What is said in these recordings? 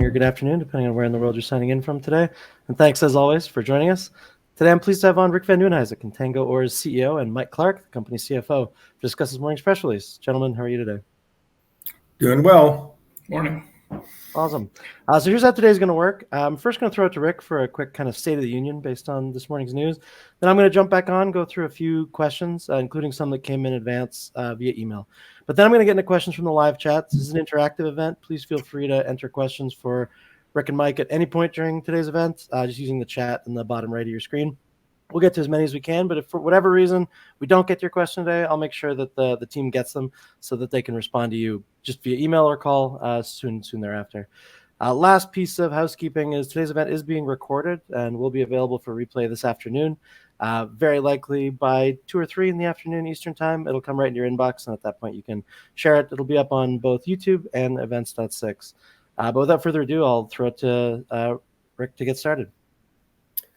or good afternoon, depending on where in the world you're signing in from today. And thanks, as always, for joining us. Today, I'm pleased to have on Rick Van Nieuwenhuyse, Contango Ore's CEO, and Mike Clark, the company's CFO, to discuss this morning's press release. Gentlemen, how are you today? Doing well. Morning. Awesome. So here's how today's going to work. I'm first going to throw it to Rick for a quick kind of State of the Union based on this morning's news. Then I'm going to jump back on, go through a few questions, including some that came in advance via email. But then I'm going to get into questions from the live chat. This is an interactive event. Please feel free to enter questions for Rick and Mike at any point during today's event, just using the chat in the bottom right of your screen. We'll get to as many as we can, but if for whatever reason we don't get to your question today, I'll make sure that the team gets them so that they can respond to you just via email or call soon thereafter. Last piece of housekeeping is today's event is being recorded and will be available for replay this afternoon. Very likely by 2 or 3 in the afternoon Eastern time, it'll come right in your inbox, and at that point you can share it. It'll be up on both YouTube and events.six. But without further ado, I'll throw it to Rick to get started.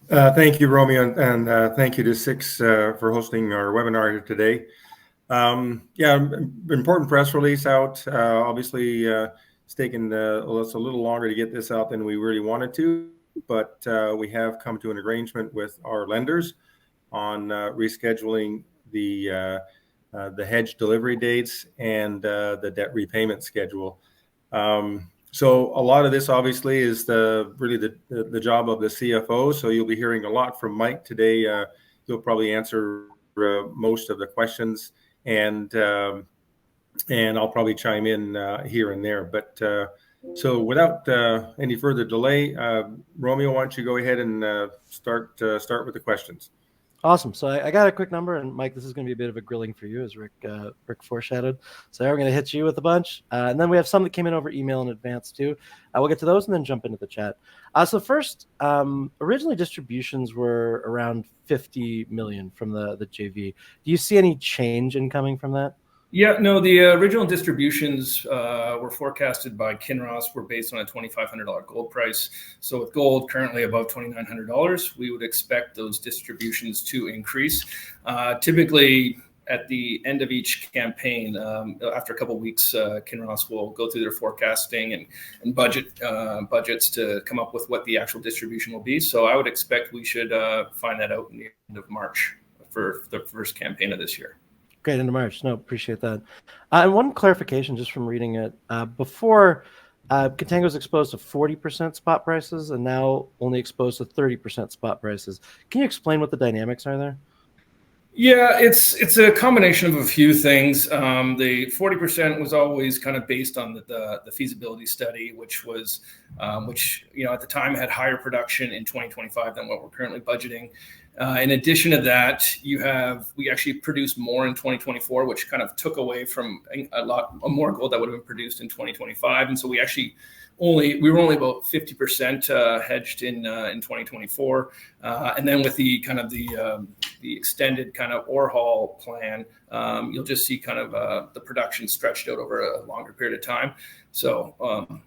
Thank you, Romeo, and thank you to Six for hosting our webinar here today. Important press release out. Obviously, it's taken us a little longer to get this out than we really wanted to, but we have come to an arrangement with our lenders on rescheduling the hedge delivery dates and the debt repayment schedule. So a lot of this obviously is the job of the CFO. So you'll be hearing a lot from Mike today. He'll probably answer most of the questions, and I'll probably chime in here and there. But so without any further delay, Romeo, why don't you go ahead and start with the questions? Awesome. So I got a quick number, and Mike, this is going to be a bit of a grilling for you, as Rick foreshadowed. So we're going to hit you with a bunch, and then we have some that came in over email in advance too. We'll get to those and then jump into the chat. So first, originally distributions were around 50 million from the JV. Do you see any change in coming from that? Yeah, no, the original distributions were forecasted by Kinross were based on a $2,500 gold price. So with gold currently above $2,900, we would expect those distributions to increase. Typically, at the end of each campaign, after a couple of weeks, Kinross will go through their forecasting and budgets to come up with what the actual distribution will be. So I would expect we should find that out in the end of March for the first campaign of this year. Great, into March. No, appreciate that. And one clarification just from reading it. Before, Contango was exposed to 40% spot prices and now only exposed to 30% spot prices. Can you explain what the dynamics are there? Yeah, it's a combination of a few things. The 40% was always kind of based on the feasibility study, which at the time had higher production in 2025 than what we're currently budgeting. In addition to that, we actually produced more in 2024, which kind of took away from a lot more gold that would have been produced in 2025, and so we were only about 50% hedged in 2024, and then with the kind of the extended kind of ore haul plan, you'll just see kind of the production stretched out over a longer period of time. So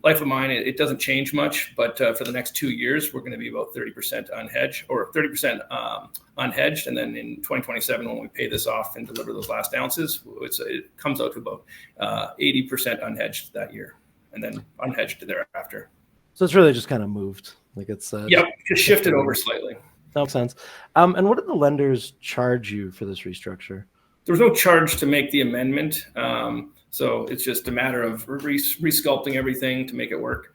life of mine, it doesn't change much, but for the next 2 years, we're going to be about 30% unhedged or 30% unhedged. And then in 2027, when we pay this off and deliver those last ounces, it comes out to about 80% unhedged that year, and then unhedged thereafter. So it's really just kind of moved. Like it's just shifted over slightly. That makes sense. And what did the lenders charge you for this restructure? There was no charge to make the amendment. So it's just a matter of resculpting everything to make it work.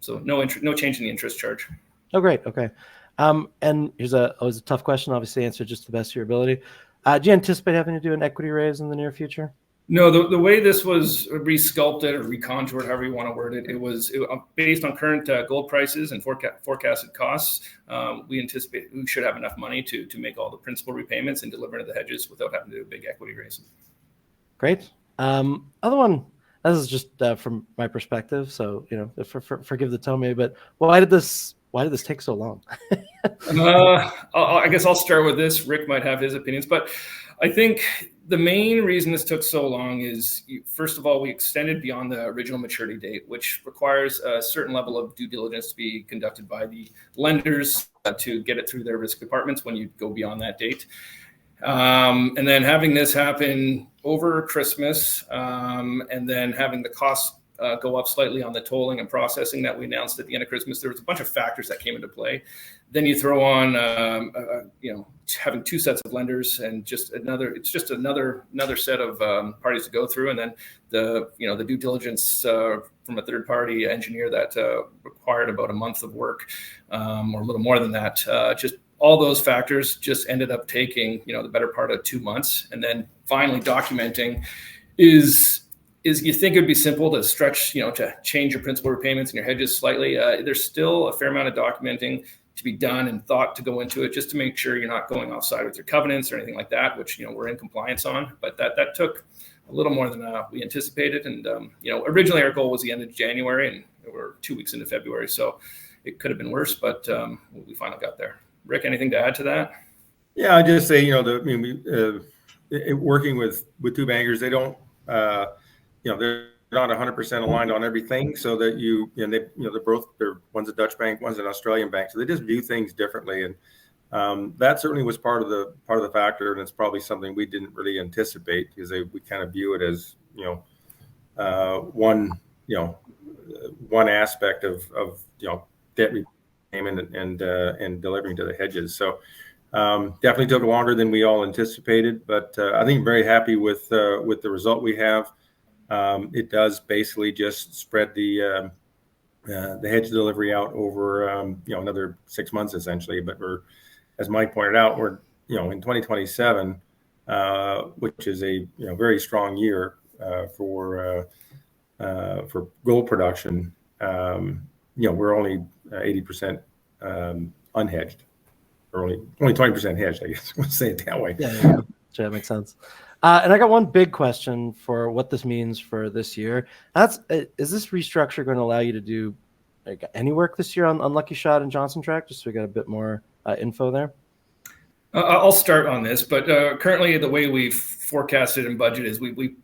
So no change in the interest charge. Oh, great. Okay. And here's always a tough question. Obviously, answer just to the best of your ability. Do you anticipate having to do an equity raise in the near future? No, the way this was resculpted or recontoured, however you want to word it, it was based on current gold prices and forecasted costs. We anticipate we should have enough money to make all the principal repayments and deliver to the hedges without having to do a big equity raise. Great. Other one, this is just from my perspective, so forgive the tone maybe, but why did this take so long? I guess I'll start with this. Rick might have his opinions, but I think the main reason this took so long is, first of all, we extended beyond the original maturity date, which requires a certain level of due diligence to be conducted by the lenders to get it through their risk departments when you go beyond that date. And then having this happen over Christmas, and then having the cost go up slightly on the tolling and processing that we announced at the end of Christmas. There was a bunch of factors that came into play. Then you throw on, having two sets of lenders and it's just another set of parties to go through. And then the due diligence from a third party engineer that required about a month of work, or a little more than that. Just all those factors just ended up taking, the better part of 2 months. And then finally documenting is you think it'd be simple to stretch, to change your principal repayments and your hedges slightly. There's still a fair amount of documenting to be done and thought to go into it, just to make sure you're not going offside with your covenants or anything like that, which, we're in compliance on. But that took a little more than we anticipated. And, originally our goal was the end of January, and we're 2 weeks into February. So it could have been worse, but we finally got there. Rick, anything to add to that? Yeah, I just say, working with two bankers, they don't, they're not 100% aligned on everything, so that they're one's a Dutch bank, one's an Australian bank, so they just view things differently, and that certainly was part of the factor, and it's probably something we didn't really anticipate, because we kind of view it as one aspect of debt repayment and delivering to the hedges. So definitely took longer than we all anticipated, but I think very happy with the result we have. It does basically just spread the hedge delivery out over another 6 months essentially. But we're, as Mike pointed out, we're in 2027, which is a very strong year for gold production. We're only 80% unhedged, or only 20% hedged, I guess. We'll say it that way. Yeah. Sure, that makes sense. And I got one big question for what this means for this year. Is this restructure going to allow you to do any work this year on Lucky Shot and Johnson Tract? Just so we got a bit more info there. I'll start on this, but currently the way we've forecasted and budgeted is we've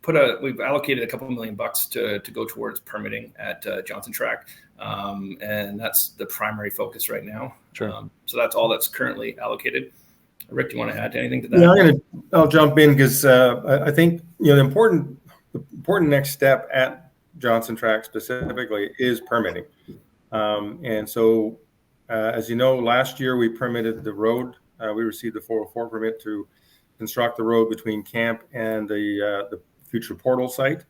allocated a couple $1 million to go towards permitting at Johnson Tract, and that's the primary focus right now. Sure. So that's all that's currently allocated. Rick, do you want to add anything to that? Yeah, I'll jump in, because I think the important next step at Johnson Tract specifically is permitting. And so, as you know, last year we permitted the road. We received the 404 permit to construct the road between camp and the future portal site,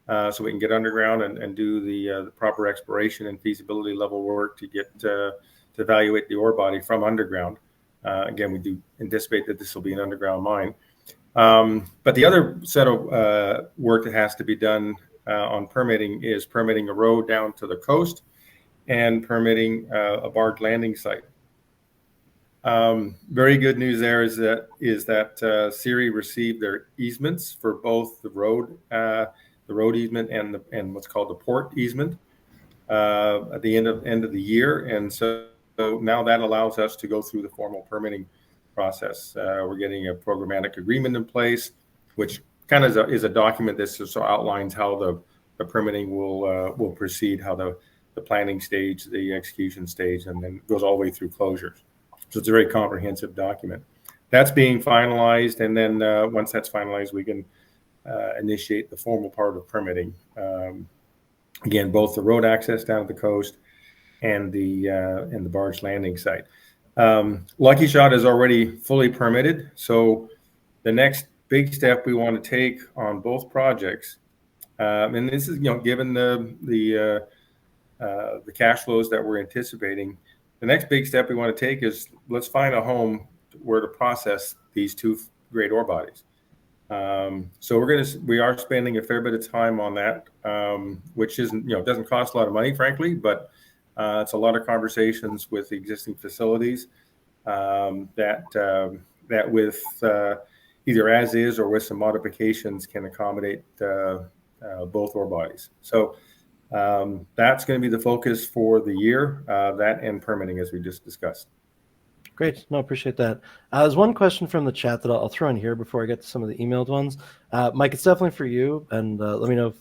so we can get underground and do the proper exploration and feasibility level work to get to evaluate the ore body from underground. Again, we do anticipate that this will be an underground mine. But the other set of work that has to be done on permitting is permitting a road down to the coast and permitting a barge landing site. Very good news there is that CIRI received their easements for both the road easement and what's called the port easement at the end of the year, and so now that allows us to go through the formal permitting process. We're getting a programmatic agreement in place, which kind of is a document that just outlines how the permitting will proceed, how the planning stage, the execution stage, and then goes all the way through closures. So it's a very comprehensive document. That's being finalized, and then once that's finalized, we can initiate the formal part of permitting. Again, both the road access down to the coast and the barge landing site. Lucky Shot is already fully permitted, so the next big step we want to take on both projects, and this is given the cash flows that we're anticipating, the next big step we want to take is let's find a home where to process these two great ore bodies. So we are spending a fair bit of time on that, which isn't doesn't cost a lot of money, frankly, but it's a lot of conversations with the existing facilities that with either as is or with some modifications can accommodate both ore bodies. So that's going to be the focus for the year, that and permitting, as we just discussed. Great. No, appreciate that. There's one question from the chat that I'll throw in here before I get to some of the emailed ones. Mike, it's definitely for you, and let me know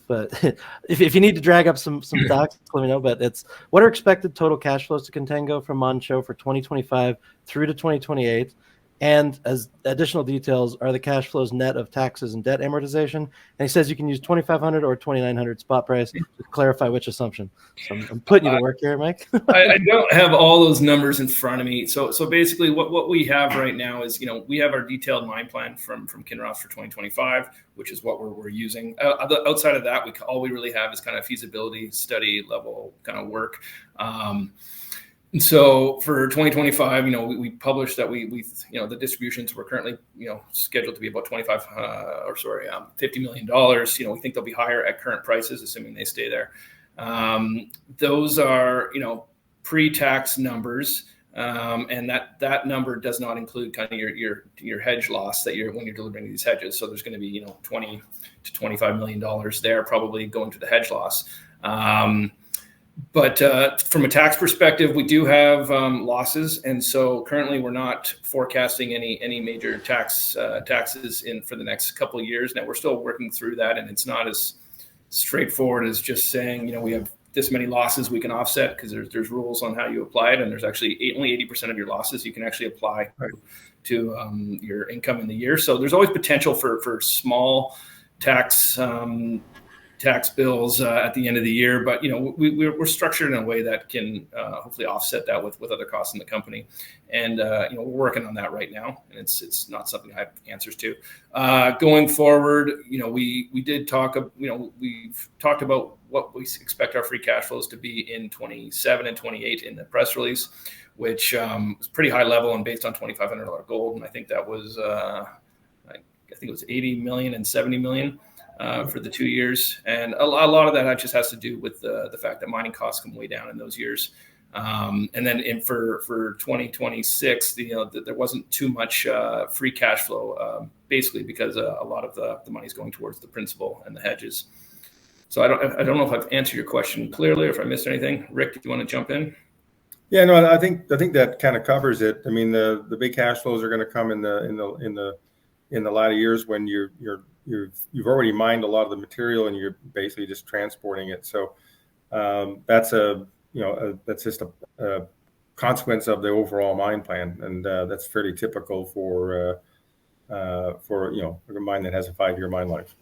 if you need to drag up some docs, let me know. But it's, what are expected total cash flows to Contango from Manh Choh for 2025 through to 2028? And as additional details, are the cash flows net of taxes and debt amortization? And he says you can use 2,500 or 2,900 spot price to clarify which assumption. So I'm putting you to work here, Mike. I don't have all those numbers in front of me. So basically what we have right now is, we have our detailed mine plan from Kinross for 2025, which is what we're using. Outside of that, all we really have is kind of feasibility study level kind of work. And so for 2025, we published that we the distributions were currently, scheduled to be about $50 million. We think they'll be higher at current prices, assuming they stay there. Those are, pre-tax numbers. And that number does not include kind of your hedge loss when you're delivering these hedges. So there's going to be, $20 to $25 million there probably going to the hedge loss. But from a tax perspective, we do have losses, and so currently we're not forecasting any major taxes in for the next couple of years. Now we're still working through that, and it's not as straightforward as just saying, we have this many losses we can offset, because there's rules on how you apply it, and there's actually only 80% of your losses you can actually apply to your income in the year. So there's always potential for small tax bills at the end of the year, but we're structured in a way that can hopefully offset that with other costs in the company, and we're working on that right now, and it's not something I have answers to. Going forward, we did talk. We've talked about what we expect our free cash flows to be in 27 and 28 in the press release, which was pretty high level and based on $2,500 gold, and I think that was I think it was 80 million and 70 million. For the 2 years, and a lot of that just has to do with the fact that mining costs come way down in those years, and then for 2026, there wasn't too much free cash flow, basically because a lot of the money's going towards the principal and the hedges. So I don't know if I've answered your question clearly or if I missed anything. Rick, do you want to jump in? Yeah, no, I think that kind of covers it. I mean, the big cash flows are going to come in the latter years when you've already mined a lot of the material and you're basically just transporting it. So that's that's just a consequence of the overall mine plan, and that's fairly typical for a mine that has a 5-year mine life.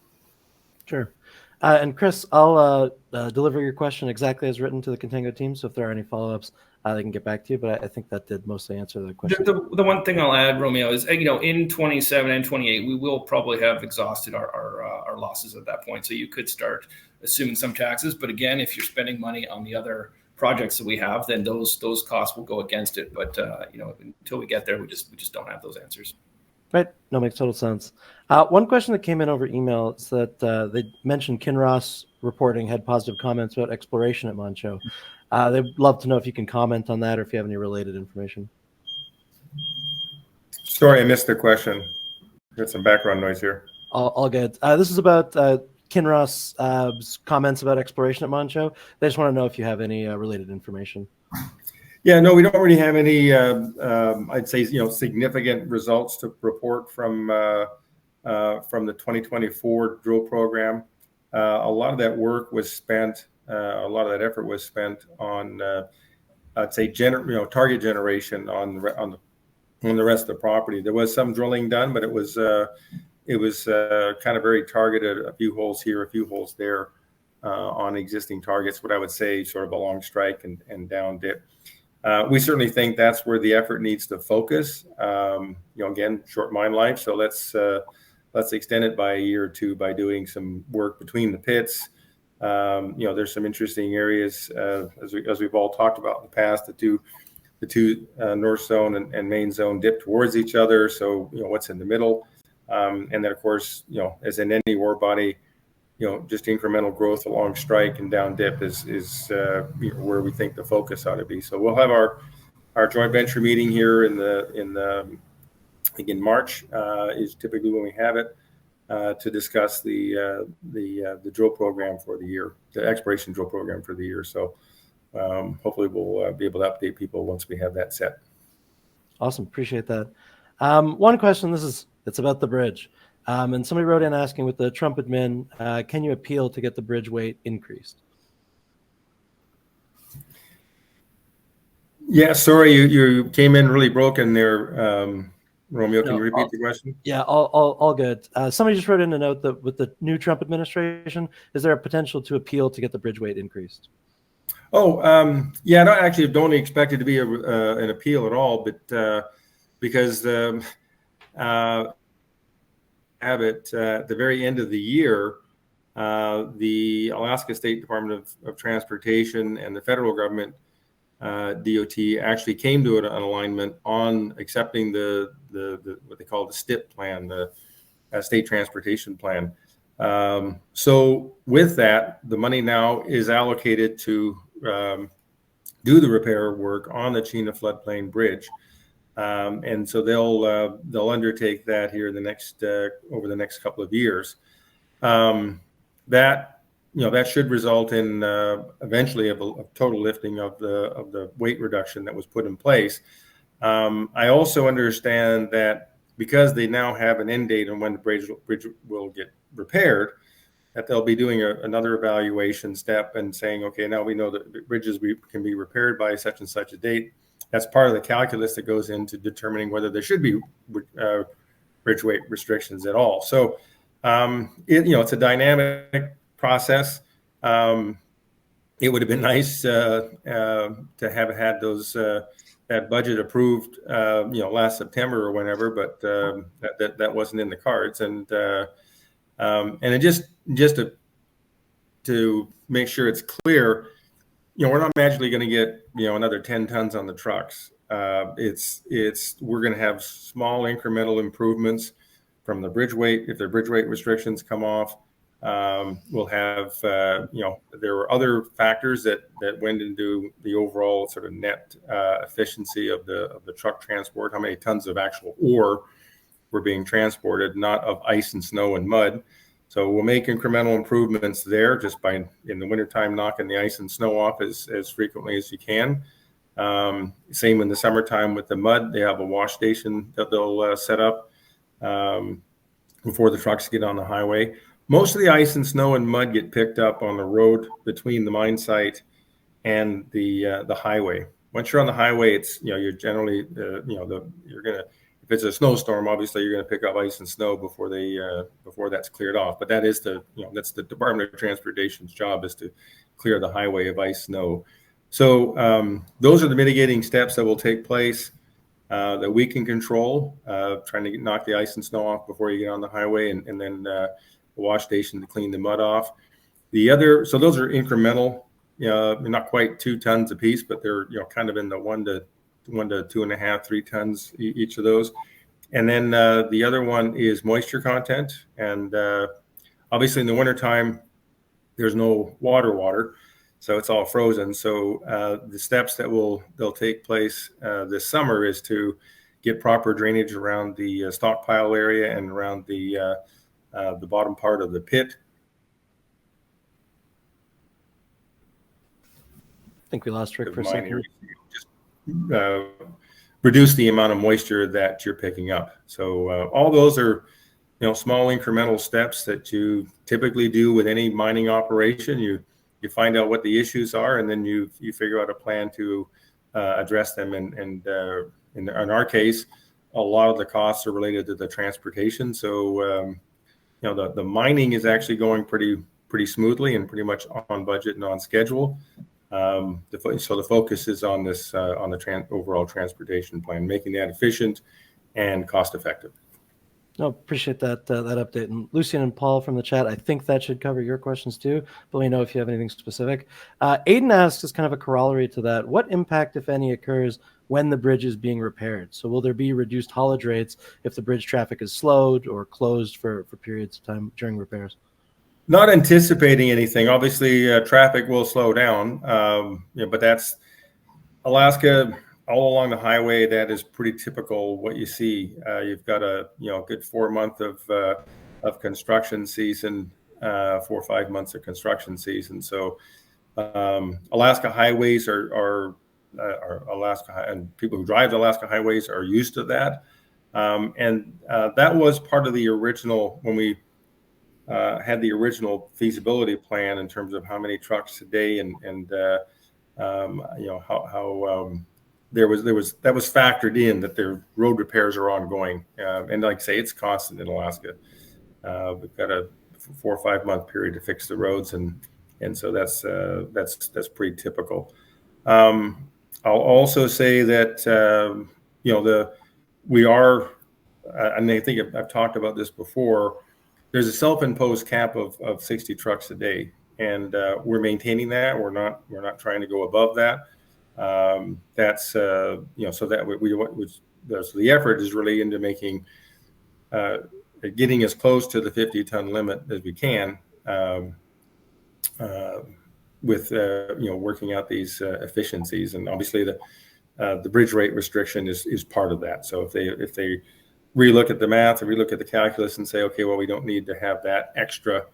Sure. And Chris, I'll deliver your question exactly as written to the Contango team. So if there are any follow-ups, they can get back to you. But I think that did mostly answer the question. The one thing I'll add, Romeo, is in 27 and 28, we will probably have exhausted our losses at that point. So you could start assuming some taxes. But again, if you're spending money on the other projects that we have, then those costs will go against it. But until we get there, we just don't have those answers. Right. No, makes total sense. One question that came in over email is that they mentioned Kinross reporting had positive comments about exploration at Manh Choh. They'd love to know if you can comment on that or if you have any related information. Sorry, I missed the question. Got some background noise here. All good. This is about Kinross comments about exploration at Manh Choh. They just want to know if you have any related information. Yeah, no, we don't really have any, I'd say, significant results to report from the 2024 drill program. A lot of that work was spent, a lot of that effort was spent on, I'd say, target generation on the rest of the property. There was some drilling done, but it was kind of very targeted, a few holes here, a few holes there on existing targets, what I would say sort of along strike and down dip. We certainly think that's where the effort needs to focus. Again, short mine life, so let's extend it by a year or two by doing some work between the pits. There's some interesting areas as we've all talked about in the past. The two north zone and main zone dip towards each other. So what's in the middle, and then of course as in any ore body, just incremental growth along strike and down dip is where we think the focus ought to be. So we'll have our joint venture meeting here in March is typically when we have it to discuss the drill program for the year, the exploration drill program for the year. So hopefully we'll be able to update people once we have that set. Awesome, appreciate that. One question. It's about the bridge. And somebody wrote in asking, with the Trump admin, can you appeal to get the bridge weight increased? Yeah, sorry, you came in really broken there. Romeo, can No, you repeat the question? Yeah, all good. Somebody just wrote in a note that with the new Trump administration, is there a potential to appeal to get the bridge weight increased? Oh, yeah, no, actually don't expect it to be an appeal at all, but because have it at the very end of the year, the Alaska State Department of Transportation and the federal government DOT actually came to an alignment on accepting the what they call the STIP plan, the State Transportation Plan. So with that, the money now is allocated to do the repair work on the Chena floodplain bridge. And so they'll undertake that here in the next over the next couple of years. That should result in eventually a total lifting of the weight reduction that was put in place. I also understand that because they now have an end date on when the bridge will get repaired, that they'll be doing another evaluation step and saying, okay, now we know that bridges can be repaired by such and such a date. That's part of the calculus that goes into determining whether there should be bridge weight restrictions at all. So, it's a dynamic process. It would have been nice to have had that budget approved, last September or whenever, but that wasn't in the cards. And it just to make sure it's clear, we're not magically going to get another 10 tons on the trucks. We're going to have small incremental improvements from the bridge weight. If their bridge weight restrictions come off, we'll have there were other factors that went into the overall sort of net efficiency of the truck transport. How many tons of actual ore were being transported, not of ice and snow and mud. So we'll make incremental improvements there just by, in the wintertime, knocking the ice and snow off as frequently as you can. Same in the summertime with the mud. They have a wash station that they'll set up before the trucks get on the highway. Most of the ice and snow and mud get picked up on the road between the mine site and the highway. Once you're on the highway, it's you're generally you're gonna, if it's a snowstorm, obviously you're going to pick up ice and snow before that's cleared off. But that is that's the Department of Transportation's job, is to clear the highway of ice, snow. So those are the mitigating steps that will take place that we can control. Trying to knock the ice and snow off before you get on the highway, and then the wash station to clean the mud off. So those are incremental. Not quite 2 tons a piece, but they're kind of in the 1 to 2.5, 3 tons each of those. And then the other one is moisture content. And obviously in the wintertime, there's no water, so it's all frozen. So the steps that they'll take place this summer is to get proper drainage around the stockpile area and around the bottom part of the pit. I think we lost Rick for a second. Reduce the amount of moisture that you're picking up. So all those are, small incremental steps that you typically do with any mining operation. You find out what the issues are, and then you figure out a plan to address them. And in our case, a lot of the costs are related to the transportation. So the mining is actually going pretty smoothly and pretty much on budget and on schedule. So the focus is on this on the overall transportation plan, making that efficient and cost effective. No, appreciate that update. And Lucian and Paul from the chat, I think that should cover your questions too. But let me know if you have anything specific. Aiden asks, as kind of a corollary to that, what impact, if any, occurs when the bridge is being repaired? So will there be reduced haulage rates if the bridge traffic is slowed or closed for periods of time during repairs? Not anticipating anything. Obviously, traffic will slow down, but that's Alaska. All along the highway, that is pretty typical. What you see, you've got a good 4 month of construction season, 4 or 5 months of construction season. So Alaska highways are Alaska, and people who drive the Alaska highways are used to that. And that was part of the original when we had the original feasibility plan in terms of how many trucks a day and that was factored in, that their road repairs are ongoing, and like I say, it's constant in Alaska. We've got a 4 or 5 month period to fix the roads, and so that's pretty typical. I'll also say that we are, and I think I've talked about this before. There's a self-imposed cap of 60 trucks a day, and we're maintaining that. We're not trying to go above that. That's so that so the effort is really into making getting as close to the 50-ton limit as we can, with working out these efficiencies, and obviously the bridge rate restriction is part of that. So if they relook at the math or relook at the calculus and say, okay, well, we don't need to have that extra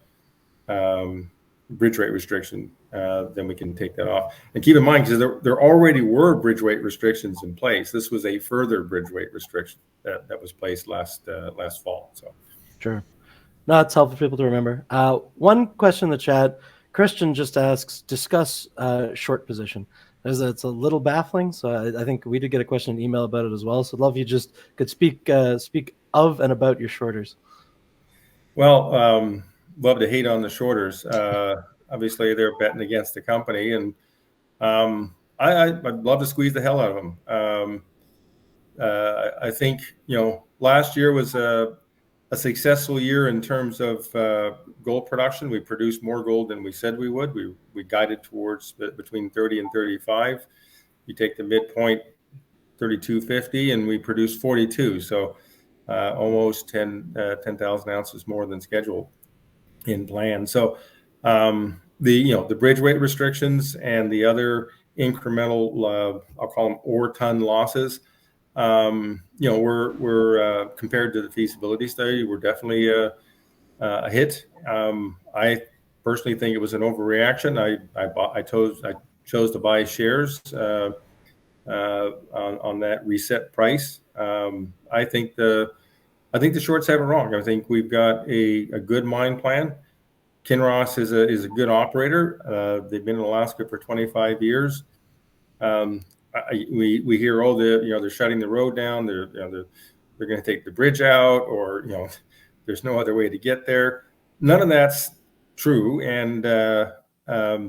bridge rate restriction, then we can take that off. And keep in mind, because there already were bridge weight restrictions in place. This was a further bridge weight restriction that was placed last fall. So Sure. No, it's helpful for people to remember. One question in the chat, Christian just asks, discuss short position. It's a little baffling, so I think we did get a question in email about it as well. So I'd love if you just could speak of and about your shorters. Well, love to hate on the shorters. Obviously, they're betting against the company, and I'd love to squeeze the hell out of them. I think last year was a successful year in terms of gold production. We produced more gold than we said we would. We guided towards between 30 and 35. You take the midpoint, 3250, and we produced 42. So almost 10,000 ounces more than scheduled in plan. So the bridge weight restrictions and the other incremental, I'll call them ore ton losses, we're compared to the feasibility study, we're definitely a hit. I personally think it was an overreaction. I chose to buy shares on that reset price. I think the shorts have it wrong. I think we've got a good mine plan. Kinross is a good operator. They've been in Alaska for 25 years. We hear they're shutting the road down. They're going to take the bridge out, or there's no other way to get there. None of that's true, and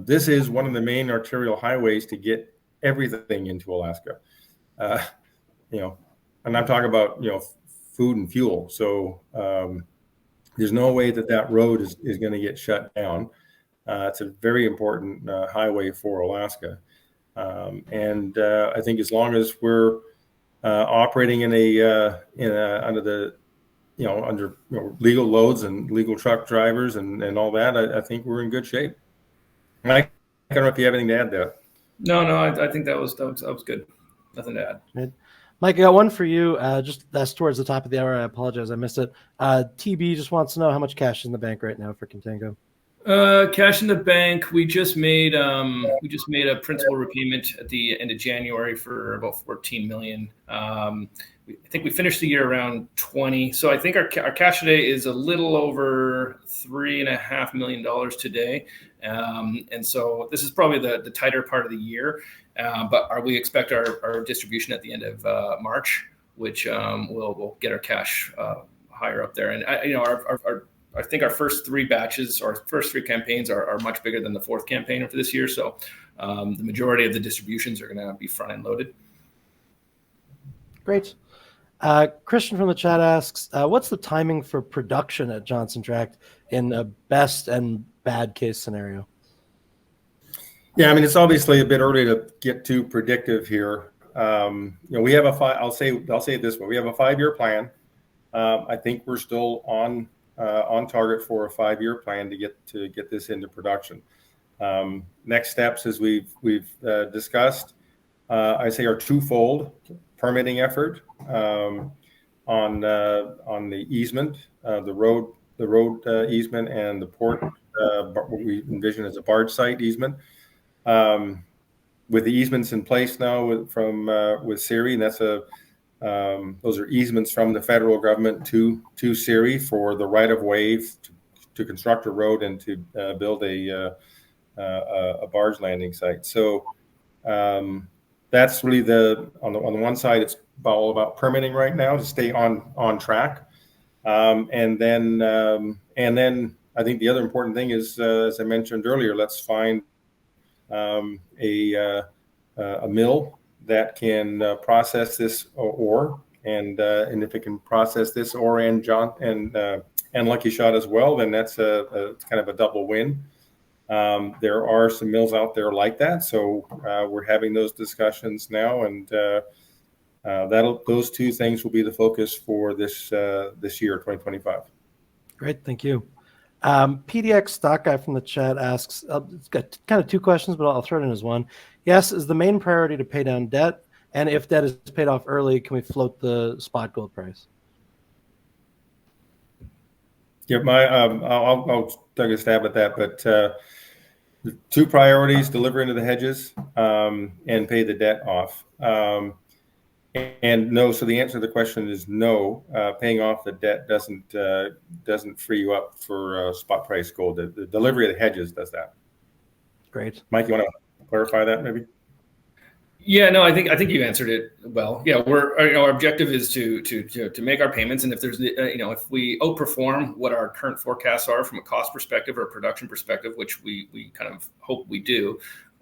this is one of the main arterial highways to get everything into Alaska. And I'm talking about food and fuel. So there's no way that road is going to get shut down. It's a very important highway for Alaska. And I think as long as we're operating under legal loads and legal truck drivers and all that, I think we're in good shape. Mike, I don't know if you have anything to add there. No, I think that was good. Nothing to add. Good. Mike, I got one for you. Just that's towards the top of the hour. I apologize, I missed it. TB just wants to know how much cash is in the bank right now for Contango. Cash in the bank. We just made a principal repayment at the end of January for about 14 million. I think we finished the year around 20. So I think our cash today is a little over $3.5 million today. And so this is probably the tighter part of the year. But we expect our distribution at the end of March, which will get our cash higher up there. And I think our first three batches, or first three campaigns, are much bigger than the fourth campaign for this year. So the majority of the distributions are going to be front end loaded. Great. Christian from the chat asks, what's the timing for production at Johnson Tract in a best and bad case scenario? Yeah, I mean, it's obviously a bit early to get too predictive here. We have I'll say it this way: we have a 5-year plan. I think we're still on target for a 5-year plan to get this into production. Next steps, as we've discussed, I say are twofold: permitting effort on the easement, the road easement, and the port, what we envision as a barge site easement. With the easements in place now with CIRI, and those are easements from the federal government to CIRI for the right of way to construct a road and to build a barge landing site. So that's really on the one side, it's all about permitting right now to stay on track. And then I think the other important thing is, as I mentioned earlier, let's find a mill that can process this ore, and if it can process this ore and Lucky Shot as well, then that's it's kind of a double win. There are some mills out there like that, so we're having those discussions now, and those two things will be the focus for this year, 2025. Great, thank you. PDX Stock Guy from the chat asks, it's got kind of two questions, but I'll throw it in as one. Yes, is the main priority to pay down debt? And if debt is paid off early, can we float the spot gold price? Yeah, I'll take a stab at that, but the two priorities: deliver into the hedges and pay the debt off. And no, so the answer to the question is no. Paying off the debt doesn't free you up for spot price gold. The delivery of the hedges does that. Great, Mike, you want to clarify that maybe? Yeah, no, I think you answered it well. Yeah, our objective is to make our payments, and if there's if we outperform what our current forecasts are from a cost perspective or a production perspective, which we kind of hope we do,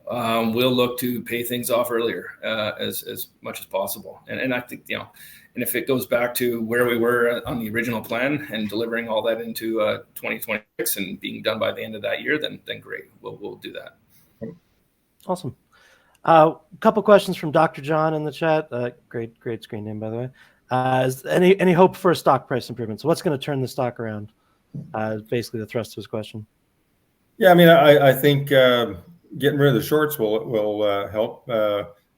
we'll look to pay things off earlier as much as possible. And I think and if it goes back to where we were on the original plan and delivering all that into 2026 and being done by the end of that year, then great, we'll do that. Awesome. A couple questions from Dr. John in the chat. Great screen name, by the way. Is any hope for a stock price improvement? So what's going to turn the stock around? Basically the thrust of his question. Yeah, I mean, I think getting rid of the shorts will help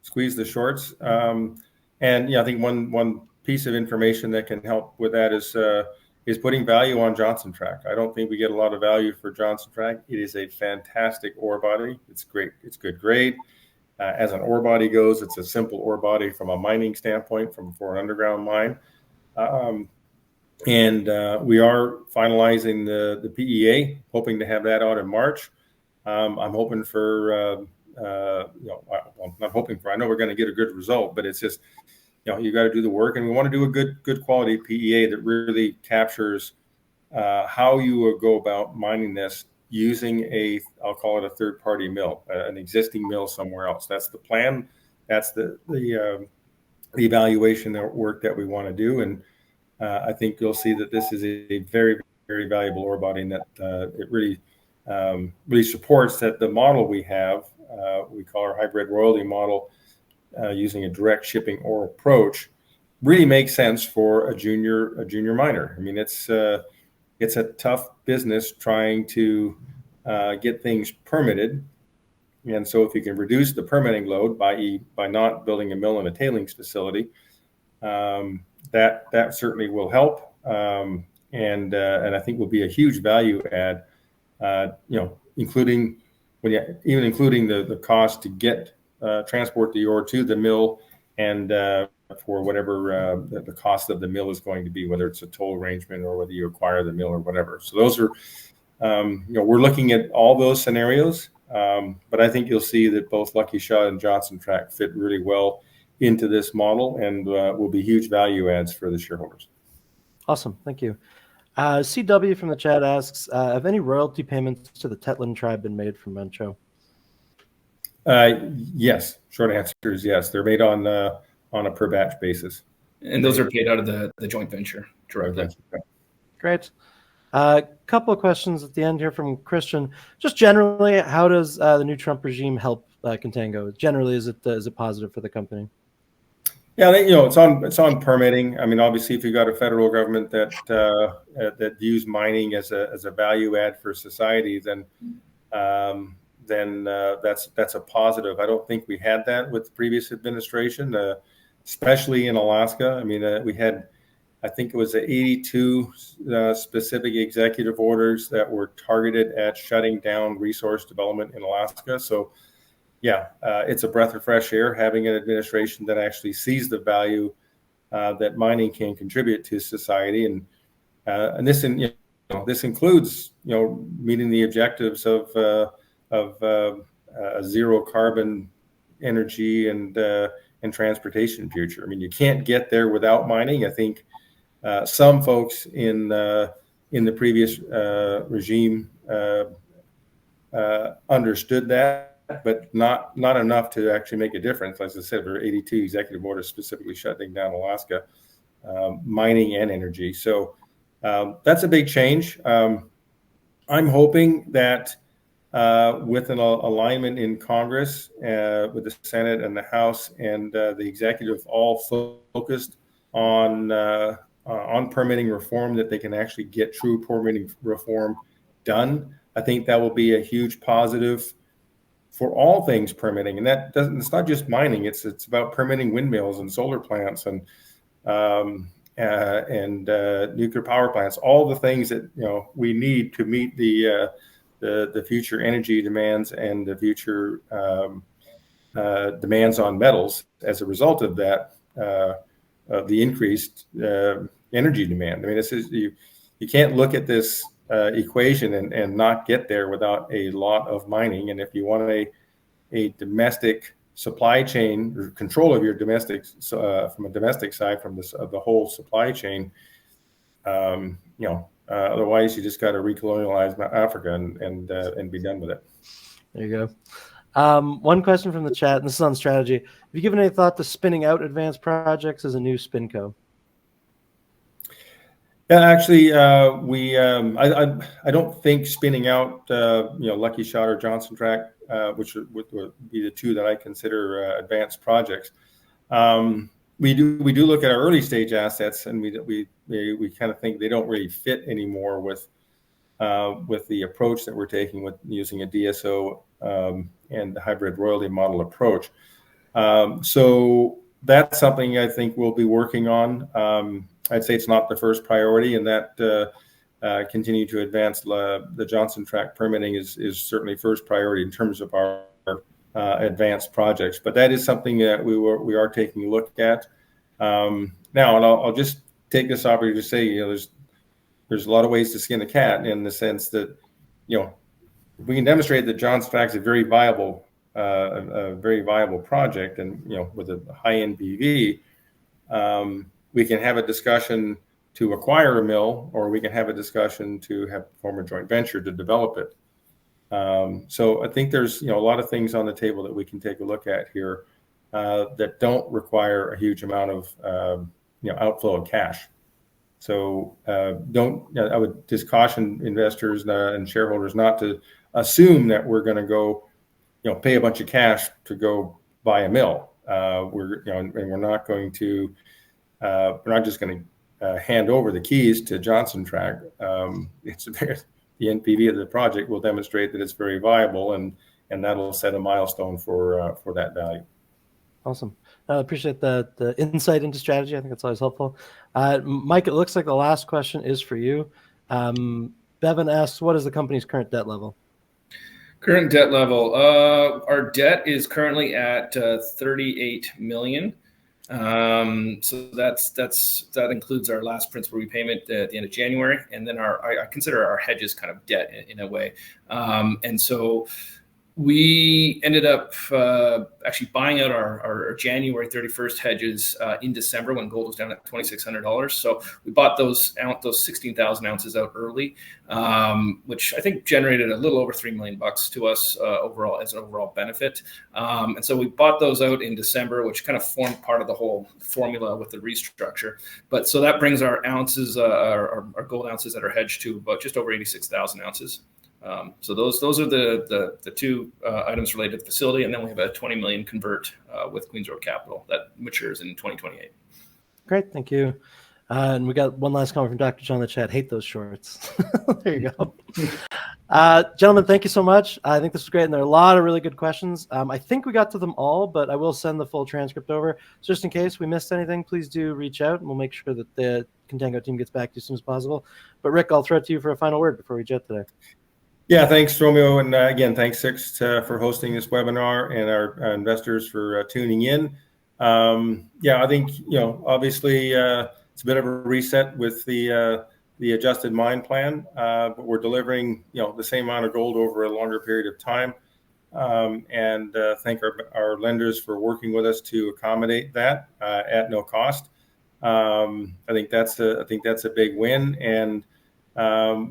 squeeze the shorts. And I think one piece of information that can help with that is putting value on Johnson Tract. I don't think we get a lot of value for Johnson Tract. It is a fantastic ore body. It's great. It's good grade. As an ore body goes, it's a simple ore body from a mining standpoint, for an underground mine. And we are finalizing the PEA, hoping to have that out in March. I'm hoping for, not hoping for, I know we're going to get a good result, but it's just, you got to do the work, and we want to do a good quality PEA that really captures how you would go about mining this using I'll call it a third-party mill, an existing mill somewhere else. That's the plan. That's the evaluation work that we want to do. And I think you'll see that this is a very, very valuable ore body, and that it really supports that the model we have, we call our hybrid royalty model, using a direct shipping ore approach, really makes sense for a junior miner. I mean, it's a tough business trying to get things permitted, and so if you can reduce the permitting load by not building a mill and a tailings facility, that certainly will help, and I think will be a huge value add. Including the cost to transport the ore to the mill, and for whatever the cost of the mill is going to be, whether it's a toll arrangement or whether you acquire the mill or whatever. So those are, we're looking at all those scenarios, but I think you'll see that both Lucky Shot and Johnson Tract fit really well into this model, and will be huge value adds for the shareholders. Awesome, thank you. CW from the chat asks, have any royalty payments to the Tetlin tribe been made from Manh Choh? Yes. Short answer is yes. They're made on a per batch basis. And those are paid out of the joint venture directly. Great. A couple of questions at the end here from Christian. Just generally, how does the new Trump regime help Contango? Generally, is it positive for the company? Yeah, it's on permitting. I mean, obviously, if you've got a federal government that views mining as a value add for society, then that's a positive. I don't think we had that with the previous administration, especially in Alaska. I mean, we had, I think it was 82 specific executive orders that were targeted at shutting down resource development in Alaska. So, yeah, it's a breath of fresh air having an administration that actually sees the value that mining can contribute to society, and this includes meeting the objectives of a zero carbon energy and transportation future. I mean, you can't get there without mining. I think some folks in the previous regime understood that, but not enough to actually make a difference. As I said, there are 82 executive orders specifically shutting down Alaska mining and energy. So that's a big change. I'm hoping that with an alignment in Congress, with the Senate and the House and the executive all focused on permitting reform, that they can actually get true permitting reform done. I think that will be a huge positive for all things permitting, and it's not just mining. It's about permitting windmills and solar plants and nuclear power plants, all the things that we need to meet the future energy demands and the future demands on metals as a result of that, the increased energy demand. I mean, this is you can't look at this equation and not get there without a lot of mining. And if you want a domestic supply chain, or control of your domestic from a domestic side, from the whole supply chain, otherwise you just got to recolonialize Africa and be done with it. There you go. One question from the chat, and this is on strategy. Have you given any thought to spinning out advanced projects as a new spinco? Yeah, actually, I don't think spinning out Lucky Shot or Johnson Tract, which would be the two that I consider advanced projects. We do look at our early stage assets, and we kind of think they don't really fit anymore with the approach that we're taking with using a DSO and the hybrid royalty model approach. So that's something I think we'll be working on. I'd say it's not the first priority, and that continue to advance the Johnson Tract permitting is certainly first priority in terms of our advanced projects. But that is something that we are taking a look at now. And I'll just take this opportunity to say, there's a lot of ways to skin a cat, in the sense that we can demonstrate that Johnson Tract is a very viable project, and with a high NPV. We can have a discussion to acquire a mill, or we can have a discussion to form a joint venture to develop it. So I think there's a lot of things on the table that we can take a look at here that don't require a huge amount of outflow of cash. So I would just caution investors and shareholders not to assume that we're going to go pay a bunch of cash to go buy a mill. We're not just going to hand over the keys to Johnson Tract. The NPV of the project will demonstrate that it's very viable, and that'll set a milestone for that value. Awesome. I appreciate the insight into strategy. I think that's always helpful. Mike, it looks like the last question is for you. Bevan asks, what is the company's current debt level? Current debt level. Our debt is currently at $38 million. So that includes our last principal repayment at the end of January, and then I consider our hedges kind of debt in a way. And so we ended up actually buying out our January 31st hedges in December, when gold was down at $2,600. So we bought those 16,000 ounces out early, which I think generated a little over $3 million to us overall, as an overall benefit. And so we bought those out in December, which kind of formed part of the whole formula with the restructure. But so that brings our ounces, our gold ounces that are hedged, to about just over 86,000 ounces. So those are the two items related to the facility, and then we have a $20 million convert with Queens Road Capital that matures in 2028. Great, thank you. And we got one last comment from Dr. John in the chat. Hate those shorts. There you go. Gentlemen, thank you so much. I think this was great, and there are a lot of really good questions. I think we got to them all, but I will send the full transcript over. So just in case we missed anything, please do reach out, and we'll make sure that the Contango team gets back to you as soon as possible. But Rick, I'll throw it to you for a final word before we jet today. Yeah, thanks, Romeo. And again, thanks, Six, for hosting this webinar, and our investors for tuning in. I think, obviously it's a bit of a reset with the adjusted mine plan, but we're delivering, the same amount of gold over a longer period of time. and thank our lenders for working with us to accommodate that at no cost. I think that's a big win, and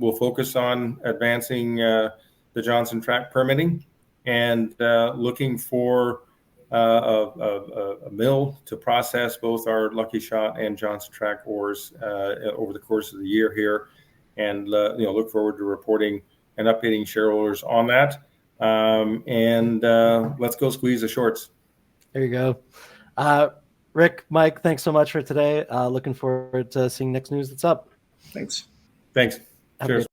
we'll focus on advancing the Johnson Tract permitting and looking for a mill to process both our Lucky Shot and Johnson Tract ores over the course of the year here, and look forward to reporting and updating shareholders on that. And let's go squeeze the shorts. There you go. Rick, Mike, thanks so much for today. Looking forward to seeing next news that's up. Thanks. Thanks. Have a Cheers.